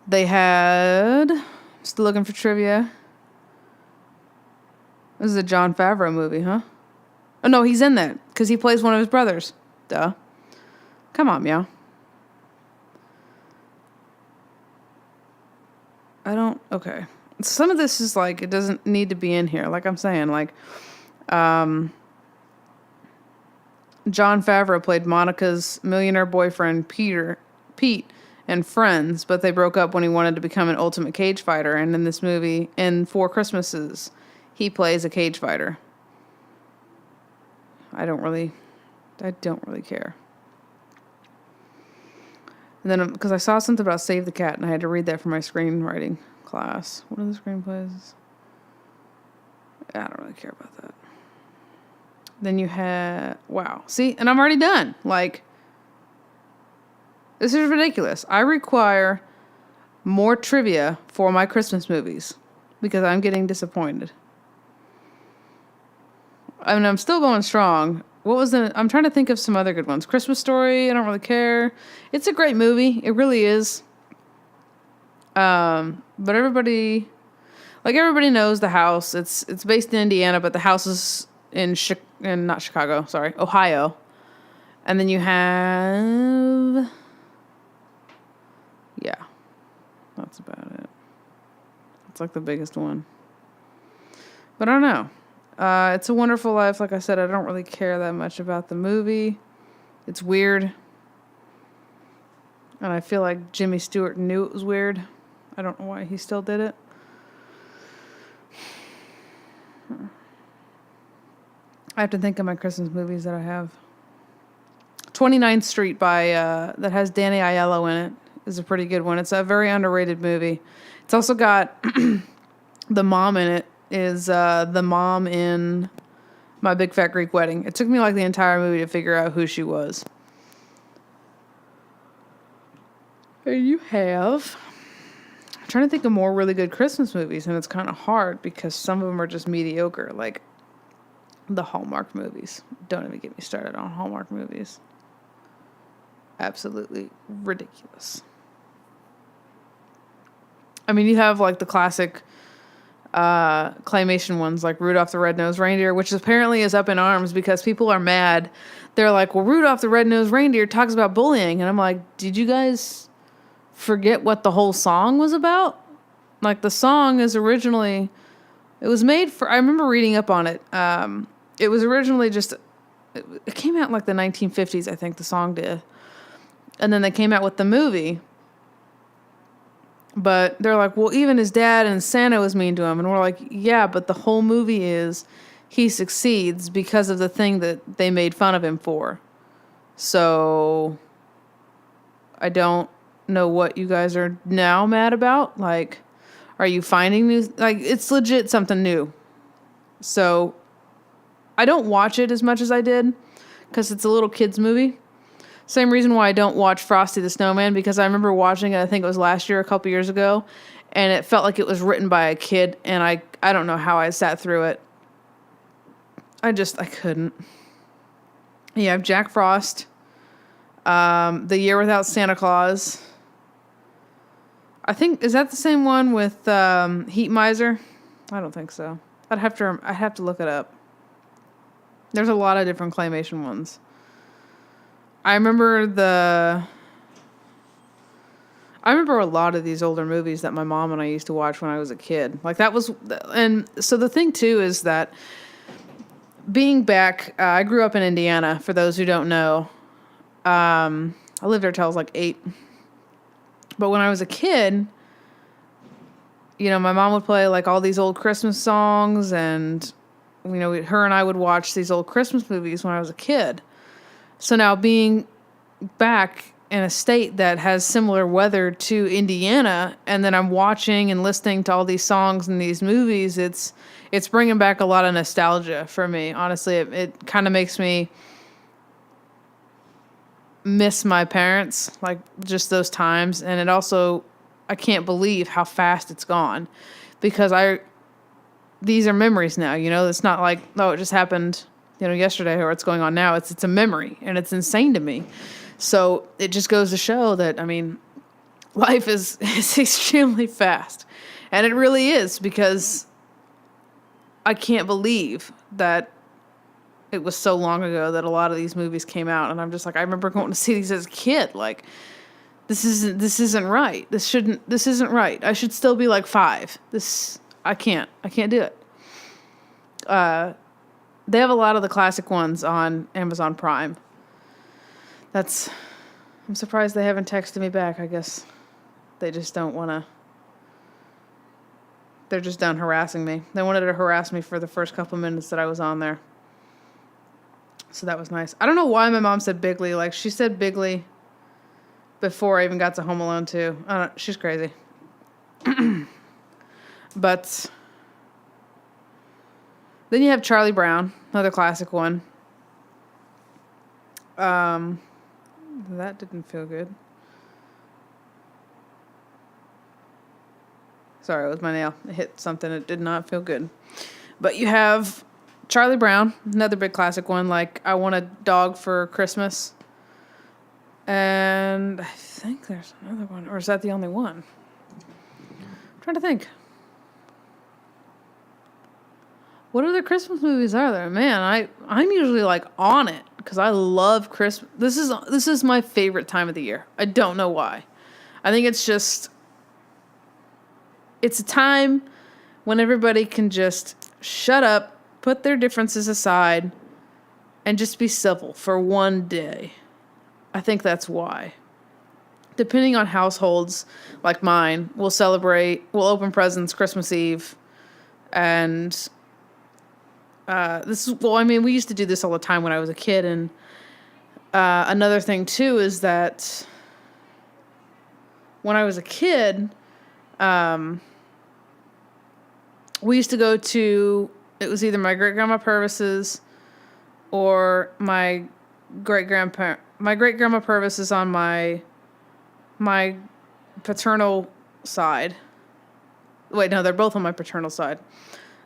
They had... Still looking for trivia. This is a Jon Favreau movie, huh? Oh, no, he's in that because he plays one of his brothers. Duh. Come on, meow. Okay. Some of this is like, it doesn't need to be in here. Like I'm saying, like, Jon Favreau played Monica's millionaire boyfriend, Pete, and friends, but they broke up when he wanted to become an ultimate cage fighter. And in this movie, in 4 Christmases, he plays a cage fighter. I don't really care. And then, because I saw something about Save the Cat, and I had to read that for my screenwriting class. What are the screenplays? I don't really care about that. Then you had, wow. See, and I'm already done. Like, This is ridiculous. I require more trivia for my Christmas movies because I'm getting disappointed. I mean, I'm still going strong. I'm trying to think of some other good ones. Christmas Story, I don't really care. It's a great movie. It really is. But everybody knows the house. It's based in Indiana, but the house is in not Chicago, sorry, Ohio. And then you have, yeah, that's about it. It's like the biggest one. But I don't know. It's a Wonderful Life. Like I said, I don't really care that much about the movie. It's weird. And I feel like Jimmy Stewart knew it was weird. I don't know why he still did it. I have to think of my Christmas movies that I have. 29th Street that has Danny Aiello in it is a pretty good one. It's a very underrated movie. It's also got the mom in it. Is the mom in My Big Fat Greek Wedding. It took me like the entire movie to figure out who she was. And you have... I'm trying to think of more really good Christmas movies, and it's kind of hard because some of them are just mediocre, like the Hallmark movies. Don't even get me started on Hallmark movies. Absolutely ridiculous. I mean, you have like the classic claymation ones like Rudolph the Red-Nosed Reindeer, which apparently is up in arms because people are mad. They're like, well, Rudolph the Red-Nosed Reindeer talks about bullying. And I'm like, did you guys forget what the whole song was about? Like, the song is originally, it was made for, I remember reading up on it. It was originally just, it came out in like the 1950s, I think the song did. And then they came out with the movie. But they're like, well, even his dad and Santa was mean to him. And we're like, yeah, but the whole movie is he succeeds because of the thing that they made fun of him for. So I don't know what you guys are now mad about. Like, are you finding new? Like, it's legit something new. So I don't watch it as much as I did because it's a little kid's movie. Same reason why I don't watch Frosty the Snowman, because I remember watching it, I think it was last year, a couple years ago, and it felt like it was written by a kid, and I don't know how I sat through it. I couldn't. You have Jack Frost, The Year Without Santa Claus. I think, is that the same one with Heat Miser? I don't think so. I'd have to look it up. There's a lot of different claymation ones. I remember a lot of these older movies that my mom and I used to watch when I was a kid. Like that was, and so the thing too is that being back, I grew up in Indiana, for those who don't know. I lived there till I was like 8. But when I was a kid, you know, my mom would play like all these old Christmas songs, and, you know, her and I would watch these old Christmas movies when I was a kid. So now being back in a state that has similar weather to Indiana, and then I'm watching and listening to all these songs and these movies, it's bringing back a lot of nostalgia for me. Honestly, it kind of makes me miss my parents, like just those times. And it also, I can't believe how fast it's gone, because these are memories now, you know. It's not like, oh, it just happened, you know, yesterday, or it's going on now. It's a memory, and it's insane to me. So it just goes to show that, I mean, life is extremely fast. And it really is, because I can't believe that it was so long ago that a lot of these movies came out. And I'm just like, I remember going to see these as a kid. Like, this isn't right. This isn't right. I should still be like 5. I can't do it. They have a lot of the classic ones on Amazon Prime. I'm surprised they haven't texted me back. I guess they just don't want to. They're just done harassing me. They wanted to harass me for the first couple minutes that I was on there. So that was nice. I don't know why my mom said Bigley. Like, she said Bigley before I even got to Home Alone 2. I don't know. She's crazy. But then you have Charlie Brown, another classic one. That didn't feel good. Sorry, it was my nail. It hit something that did not feel good. But you have Charlie Brown, another big classic one, like I Want a Dog for Christmas. And I think there's another one. Or is that the only one? I'm trying to think. What other Christmas movies are there? Man, I'm usually like on it because I love Christmas. This is my favorite time of the year. I don't know why. I think it's a time when everybody can just shut up, put their differences aside, and just be civil for one day. I think that's why. Depending on households like mine, we'll open presents Christmas Eve, and we used to do this all the time when I was a kid, and another thing too is that when I was a kid, we used to go to, it was either my great-grandma Purvis's or my great-grandma Purvis is on my paternal side. Wait, no, they're both on my paternal side.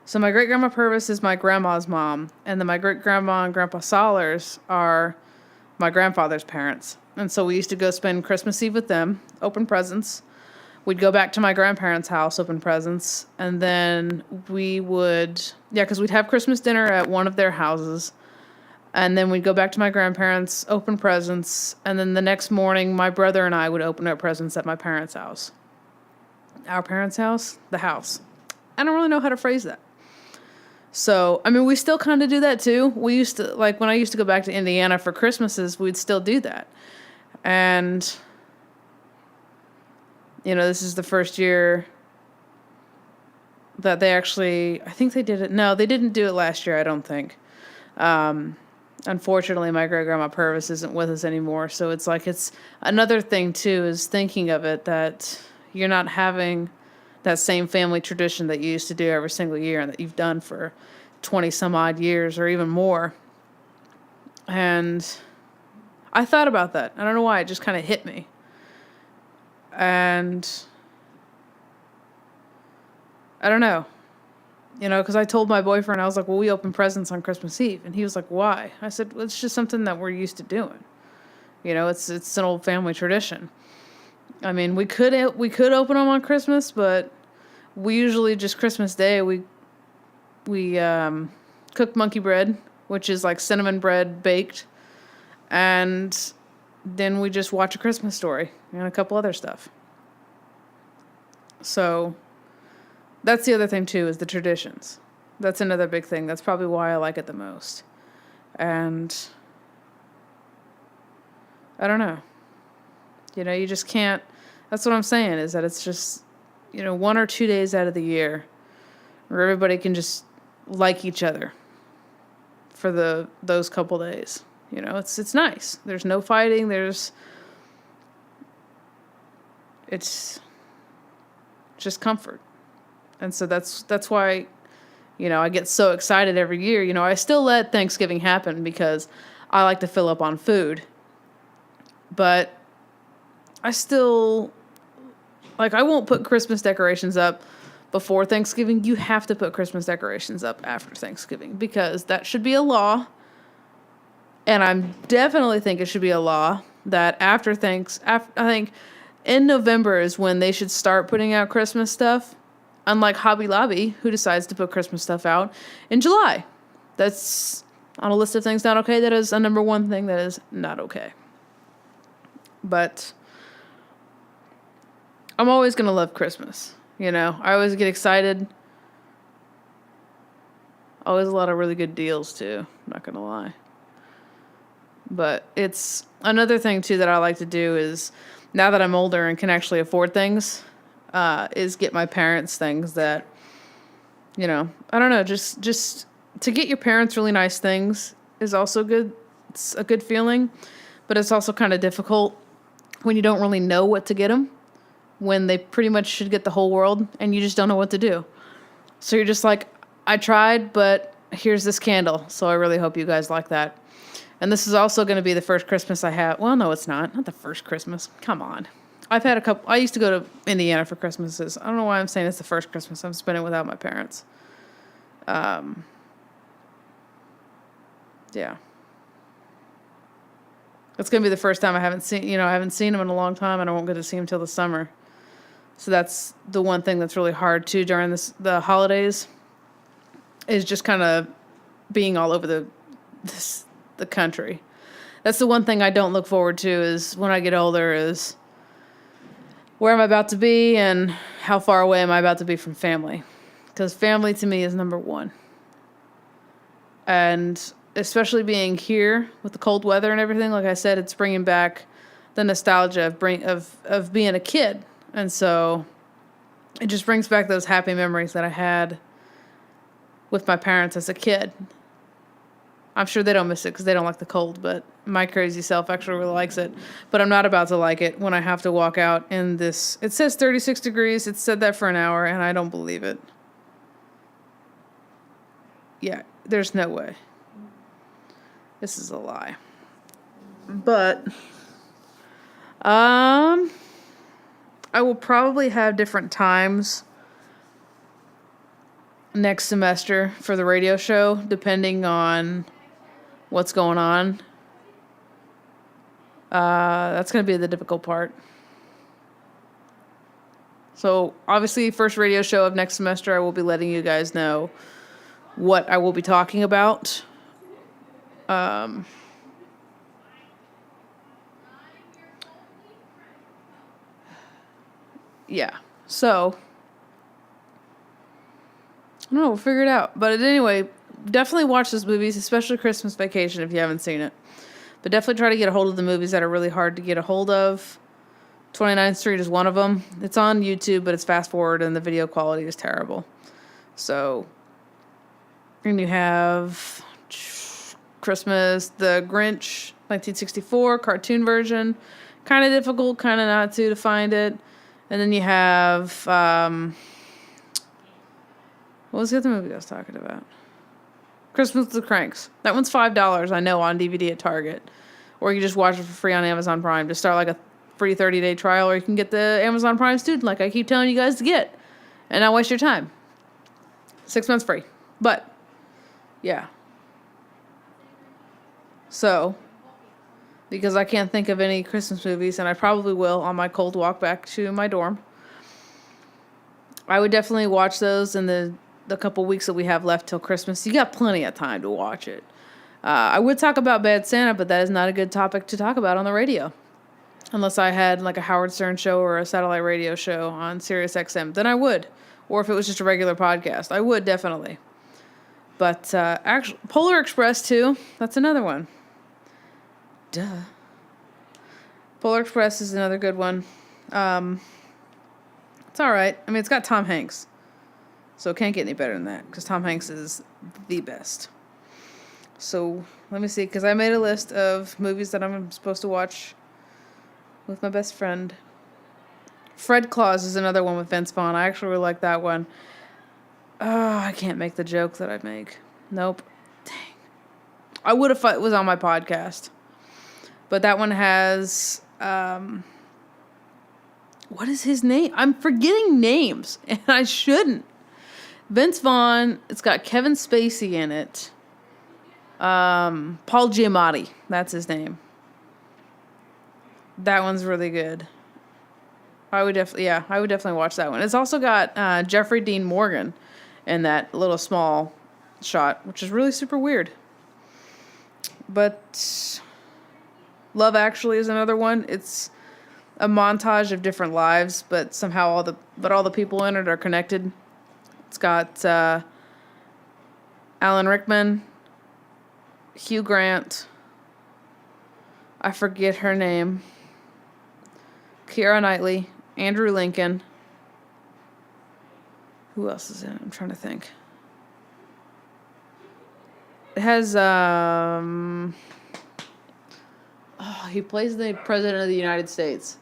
So my great-grandma Purvis is my grandma's mom, and then my great-grandma and Grandpa Solers are my grandfather's parents. And so we used to go spend Christmas Eve with them, open presents. We'd go back to my grandparents' house, open presents, and then because we'd have Christmas dinner at one of their houses, and then we'd go back to my grandparents, open presents, and then the next morning, my brother and I would open up presents at my parents' house. Our parents' house? The house. I don't really know how to phrase that. So, we still kind of do that too. We used to, like, when I used to go back to Indiana for Christmases, we'd still do that. And this is the first year that they actually, I think they did it. No, they didn't do it last year, I don't think. Unfortunately, my great-grandma Purvis isn't with us anymore. So it's another thing, too, is thinking of it that you're not having that same family tradition that you used to do every single year and that you've done for 20 some odd years or even more. And I thought about that. I don't know why. It just kind of hit me. And I don't know, because I told my boyfriend, I was like, well, we open presents on Christmas Eve. And he was like, why? I said, well, it's just something that we're used to doing. It's an old family tradition. We could open them on Christmas, but we usually just Christmas Day, we cook monkey bread, which is like cinnamon bread baked. And then we just watch A Christmas Story and a couple other stuff. So that's the other thing too, is the traditions. That's another big thing. That's probably why I like it the most. And I don't know. You just can't, that's what I'm saying, is that it's just, 1 or 2 days out of the year where everybody can just like each other for those couple days. It's nice. There's no fighting. It's just comfort. And so that's why, I get so excited every year. I still let Thanksgiving happen because I like to fill up on food. But I still, I won't put Christmas decorations up before Thanksgiving. You have to put Christmas decorations up after Thanksgiving because that should be a law. And I definitely think it should be a law that I think in November is when they should start putting out Christmas stuff. Unlike Hobby Lobby, who decides to put Christmas stuff out in July. That's on a list of things not okay. That is a number one thing that is not okay. But I'm always going to love Christmas. I always get excited. Always a lot of really good deals too. I'm not going to lie. But it's another thing too that I like to do is, now that I'm older and can actually afford things, is get my parents things that, I don't know, just to get your parents really nice things is also good. It's a good feeling, but it's also kind of difficult when you don't really know what to get them, when they pretty much should get the whole world and you just don't know what to do. So you're just like, I tried, but here's this candle. So I really hope you guys like that. And this is also going to be the first Christmas I have. Well, no, it's not. Not the first Christmas. Come on. I've had a couple. I used to go to Indiana for Christmases. I don't know why I'm saying it's the first Christmas I'm spending without my parents. Yeah. It's going to be the first time I haven't seen them in a long time, and I won't get to see them till the summer. So that's the one thing that's really hard too during the holidays, is just kind of being all over the country. That's the one thing I don't look forward to, is when I get older, is where am I about to be and how far away am I about to be from family? Because family to me is number one. And especially being here with the cold weather and everything, like I said, it's bringing back the nostalgia of being a kid. And so it just brings back those happy memories that I had with my parents as a kid. I'm sure they don't miss it because they don't like the cold, but my crazy self actually really likes it. But I'm not about to like it when I have to walk out in this. It says 36 degrees. It said that for an hour, and I don't believe it. Yeah, there's no way. This is a lie. But I will probably have different times next semester for the radio show, depending on what's going on. That's going to be the difficult part. So obviously, first radio show of next semester, I will be letting you guys know what I will be talking about. Yeah, so I don't know, we'll figure it out. But anyway, definitely watch those movies, especially Christmas Vacation if you haven't seen it. But definitely try to get a hold of the movies that are really hard to get a hold of. 29th Street is one of them. It's on YouTube, but it's fast forward and the video quality is terrible. So, and you have Christmas, The Grinch, 1964, cartoon version. Kind of difficult, kind of not to find it. And then you have, what was the other movie I was talking about? Christmas with the Cranks. That one's $5, I know, on DVD at Target. Or you can just watch it for free on Amazon Prime. Just start like a free 30-day trial, or you can get the Amazon Prime Student like I keep telling you guys to get. And not waste your time. 6 months free. But, yeah. So, because I can't think of any Christmas movies, and I probably will on my cold walk back to my dorm, I would definitely watch those in the couple weeks that we have left till Christmas. You got plenty of time to watch it. I would talk about Bad Santa, but that is not a good topic to talk about on the radio. Unless I had like a Howard Stern show or a satellite radio show on Sirius XM, then I would. Or if it was just a regular podcast, I would definitely. But actually, Polar Express too, that's another one. Duh. Polar Express is another good one. It's all right. I mean, it's got Tom Hanks. So it can't get any better than that, because Tom Hanks is the best. So let me see, because I made a list of movies that I'm supposed to watch with my best friend. Fred Claus is another one with Vince Vaughn. I actually really like that one. Oh, I can't make the joke that I make. Nope. Dang. I would if it was on my podcast. But that one has, what is his name? I'm forgetting names, and I shouldn't. Vince Vaughn, it's got Kevin Spacey in it. Paul Giamatti, that's his name. That one's really good. I would definitely watch that one. It's also got Jeffrey Dean Morgan in that little small shot, which is really super weird. But Love Actually is another one. It's a montage of different lives, but somehow all the people in it are connected. It's got Alan Rickman, Hugh Grant, I forget her name, Keira Knightley, Andrew Lincoln. Who else is in it? I'm trying to think. It has, he plays the President of the United States.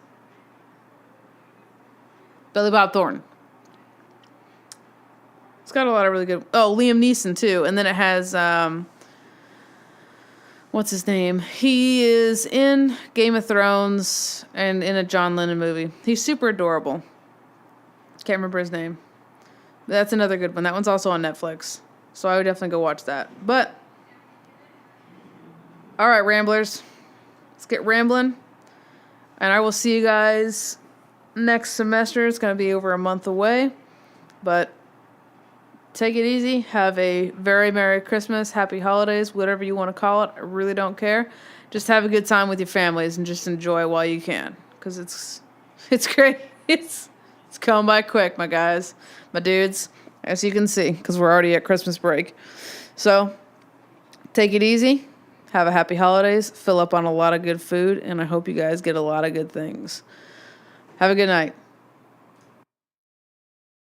Billy Bob Thornton. It's got a lot of really good... Oh, Liam Neeson, too. And then it has, what's his name? He is in Game of Thrones and in a John Lennon movie. He's super adorable. Can't remember his name. That's another good one. That one's also on Netflix. So I would definitely go watch that. But, all right, Ramblers. Let's get rambling. And I will see you guys next semester. It's going to be over a month away. But take it easy. Have a very Merry Christmas, Happy Holidays, whatever you want to call it. I really don't care. Just have a good time with your families and just enjoy while you can. Because it's great. It's coming by quick, my guys, my dudes, as you can see, because we're already at Christmas break. So take it easy. Have a happy holidays. Fill up on a lot of good food. And I hope you guys get a lot of good things. Have a good night.